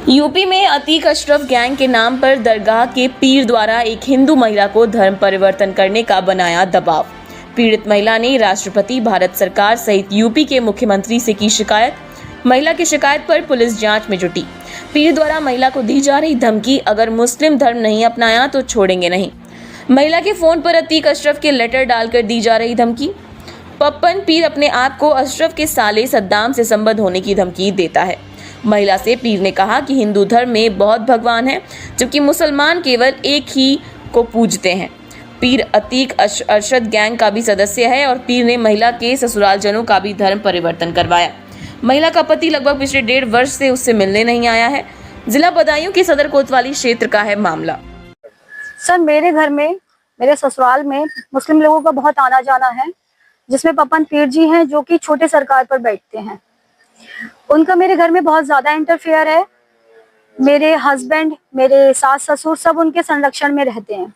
UP में Atiq Ashraf gang के नाम पर दरगाह के पीर द्वारा एक हिंदू महिला को धर्म परिवर्तन करने का बनाया दबाव। पीड़ित महिला ने राष्ट्रपति, भारत सरकार सहित यूपी के मुख्यमंत्री से की शिकायत। महिला की शिकायत पर पुलिस जांच में जुटी। पीर द्वारा महिला को दी जा रही धमकी, अगर मुस्लिम धर्म नहीं अपनाया तो छोड़ेंगे नहीं। महिला के फोन पर अतीक अशरफ के लेटर डालकर दी जा रही धमकी। पप्पन पीर अपने आप को अशरफ के साले सद्दाम से संबद्ध होने की धमकी देता है। महिला से पीर ने कहा कि हिंदू धर्म में बहुत भगवान हैं, जबकि मुसलमान केवल एक ही को पूजते हैं। पीर अतीक अरशद गैंग का भी सदस्य है और पीर ने महिला के ससुरालजनों का भी धर्म परिवर्तन करवाया। महिला का पति लगभग पिछले 1.5 वर्ष से उससे मिलने नहीं आया है। जिला बदायूं के सदर कोतवाली क्षेत्र का है मामला। सर, मेरे घर में, मेरे ससुराल में मुस्लिम लोगों का बहुत आना जाना है, जिसमें पपन पीर जी हैं जो कि छोटे सरकार पर बैठते हैं। उनका मेरे घर में बहुत ज्यादा इंटरफेयर है। मेरे हस्बैंड, मेरे सास ससुर सब उनके संरक्षण में रहते हैं।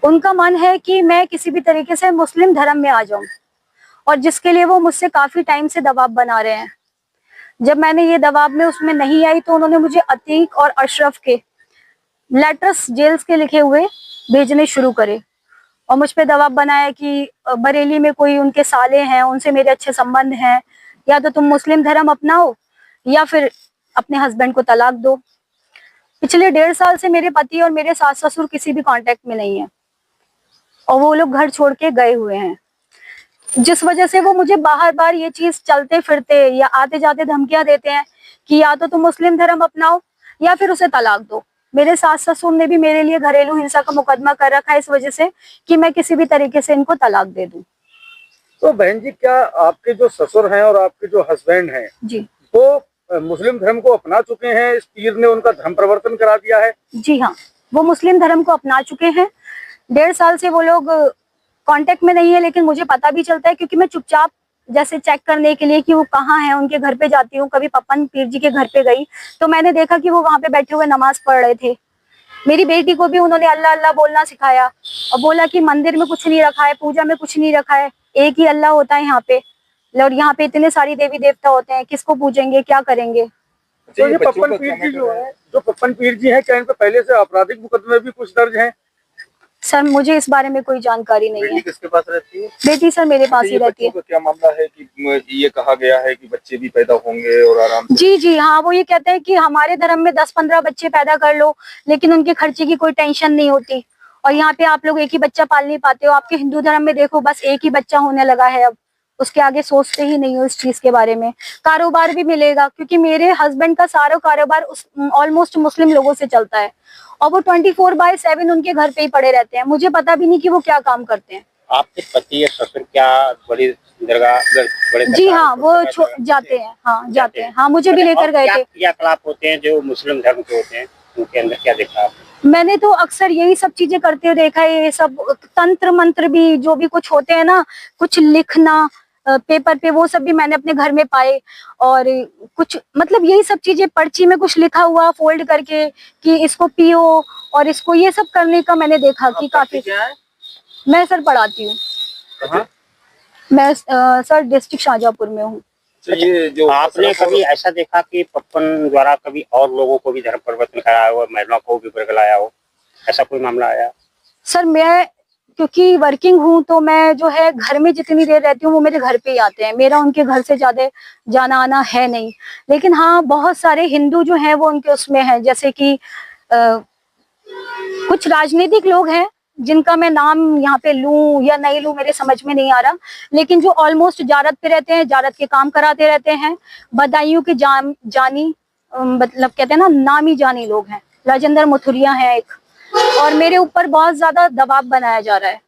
उनका मन है कि मैं किसी भी तरीके से मुस्लिम धर्म में आ जाऊं, और जिसके लिए वो मुझसे काफी टाइम से दबाव बना रहे हैं। जब मैंने ये दबाव में उसमें नहीं आई तो उन्होंने मुझे अतीक और अशरफ के लेटर्स जेल्स के लिखे हुए भेजने शुरू करे और मुझ पे दबाव बनाया कि बरेली में कोई उनके साले हैं, उनसे मेरे अच्छे संबंध हैं, या तो तुम मुस्लिम धर्म अपनाओ या फिर अपने हस्बैंड को तलाक दो। पिछले 1.5 साल से मेरे पति और मेरे सास ससुर किसी भी कांटेक्ट में नहीं है और वो लोग घर छोड़ के गए हुए हैं, जिस वजह से वो मुझे बार बार ये चीज चलते फिरते या आते जाते धमकियां देते हैं कि या तो तुम मुस्लिम धर्म अपनाओ या फिर उसे तलाक दो। मेरे सास ससुर ने भी मेरे लिए घरेलू हिंसा का मुकदमा कर रखा है इस वजह से कि मैं किसी भी तरीके से इनको तलाक दे दूं। तो बहन जी, क्या आपके जो ससुर हैं और आपके जो हस्बैंड हैं जी, वो मुस्लिम धर्म को अपना चुके हैं? इस पीर ने उनका धर्म परिवर्तन करा दिया है? जी हाँ, वो मुस्लिम धर्म को अपना चुके हैं। 1.5 साल से वो लोग कांटेक्ट में नहीं है, लेकिन मुझे पता भी चलता है क्योंकि मैं चुपचाप जैसे चेक करने के लिए कि वो कहाँ हैं उनके घर पे जाती हूँ। कभी पपन पीर जी के घर पे गई तो मैंने देखा कि वो वहां पे बैठे हुए नमाज पढ़ रहे थे। मेरी बेटी को भी उन्होंने अल्लाह अल्लाह बोलना सिखाया और बोला कि मंदिर में कुछ नहीं रखा है, पूजा में कुछ नहीं रखा है, एक ही अल्लाह होता है यहाँ पे, और यहाँ पे इतने सारी देवी देवता होते हैं, किसको पूजेंगे, क्या करेंगे। तो ये पप्पन पीर जी जो पप्पन पीर जी हैं, क्या इन पे पहले से आपराधिक मुकदमे भी कुछ दर्ज हैं? सर, मुझे इस बारे में कोई जानकारी नहीं है। बेटी किसके पास रहती है? बेटी सर मेरे पास ही रहती है। क्या मामला है कि ये कहा गया है कि बच्चे भी पैदा होंगे और आराम से? जी जी हाँ, वो ये कहते हैं कि हमारे धर्म में 10-15 बच्चे पैदा कर लो, लेकिन उनके खर्चे की कोई टेंशन नहीं होती, और यहाँ पे आप लोग एक ही बच्चा पाल नहीं पाते हो। आपके हिंदू धर्म में देखो, बस एक ही बच्चा होने लगा है, अब उसके आगे सोचते ही नहीं हो इस चीज के बारे में। कारोबार भी मिलेगा क्योंकि मेरे हस्बैंड का सारा कारोबार ऑलमोस्ट मुस्लिम लोगों से चलता है और वो 24/7 उनके घर पे ही पड़े रहते हैं। मुझे पता भी नहीं कि वो क्या काम करते हैं। आपके पति या ससुर क्या बड़ी दरगाह बड़े? जी हाँ, वो जाते हैं। हाँ, जाते हैं। हाँ, मुझे भी लेकर गए थे। क्रियाकलाप होते हैं जो मुस्लिम धर्म के होते हैं, उनके अंदर क्या देखा आपने? मैंने तो अक्सर यही सब चीजें करते हुए देखा है। ये सब तंत्र मंत्र भी जो भी कुछ होते हैं ना, कुछ लिखना पेपर पे, वो सब भी मैंने अपने घर में पाए। और कुछ मतलब यही सब चीजें, पर्ची में कुछ लिखा हुआ फोल्ड करके कि इसको पियो, और इसको ये सब करने का मैंने देखा कि काफी। मैं सर पढ़ाती हूँ। मैं सर डिस्ट्रिक्ट शाहजहाँपुर में हूँ। तो ये जो आपने कभी ऐसा देखा कि पप्पन द्वारा कभी और लोगों को भी धर्म परिवर्तन कराया हो, महिलाओं को भी बरगलाया हो, ऐसा कोई मामला आया? सर, मैं क्योंकि वर्किंग हूँ तो मैं जो है घर में जितनी देर रहती हूँ वो मेरे घर पे ही आते हैं। मेरा उनके घर से ज्यादा जाना आना है नहीं, लेकिन हाँ बहुत सारे हिंदू जो हैं वो उनके उसमें हैं। जैसे कि कुछ राजनीतिक लोग हैं जिनका मैं नाम यहाँ पे लूं या नहीं लूं मेरे समझ में नहीं आ रहा, लेकिन जो ऑलमोस्ट जारत पे रहते हैं, जारत के काम कराते रहते हैं। बदायूं के जानी मतलब कहते हैं ना, नामी जानी लोग हैं। राजेंद्र मथुरिया है एक, और मेरे ऊपर बहुत ज्यादा दबाव बनाया जा रहा है।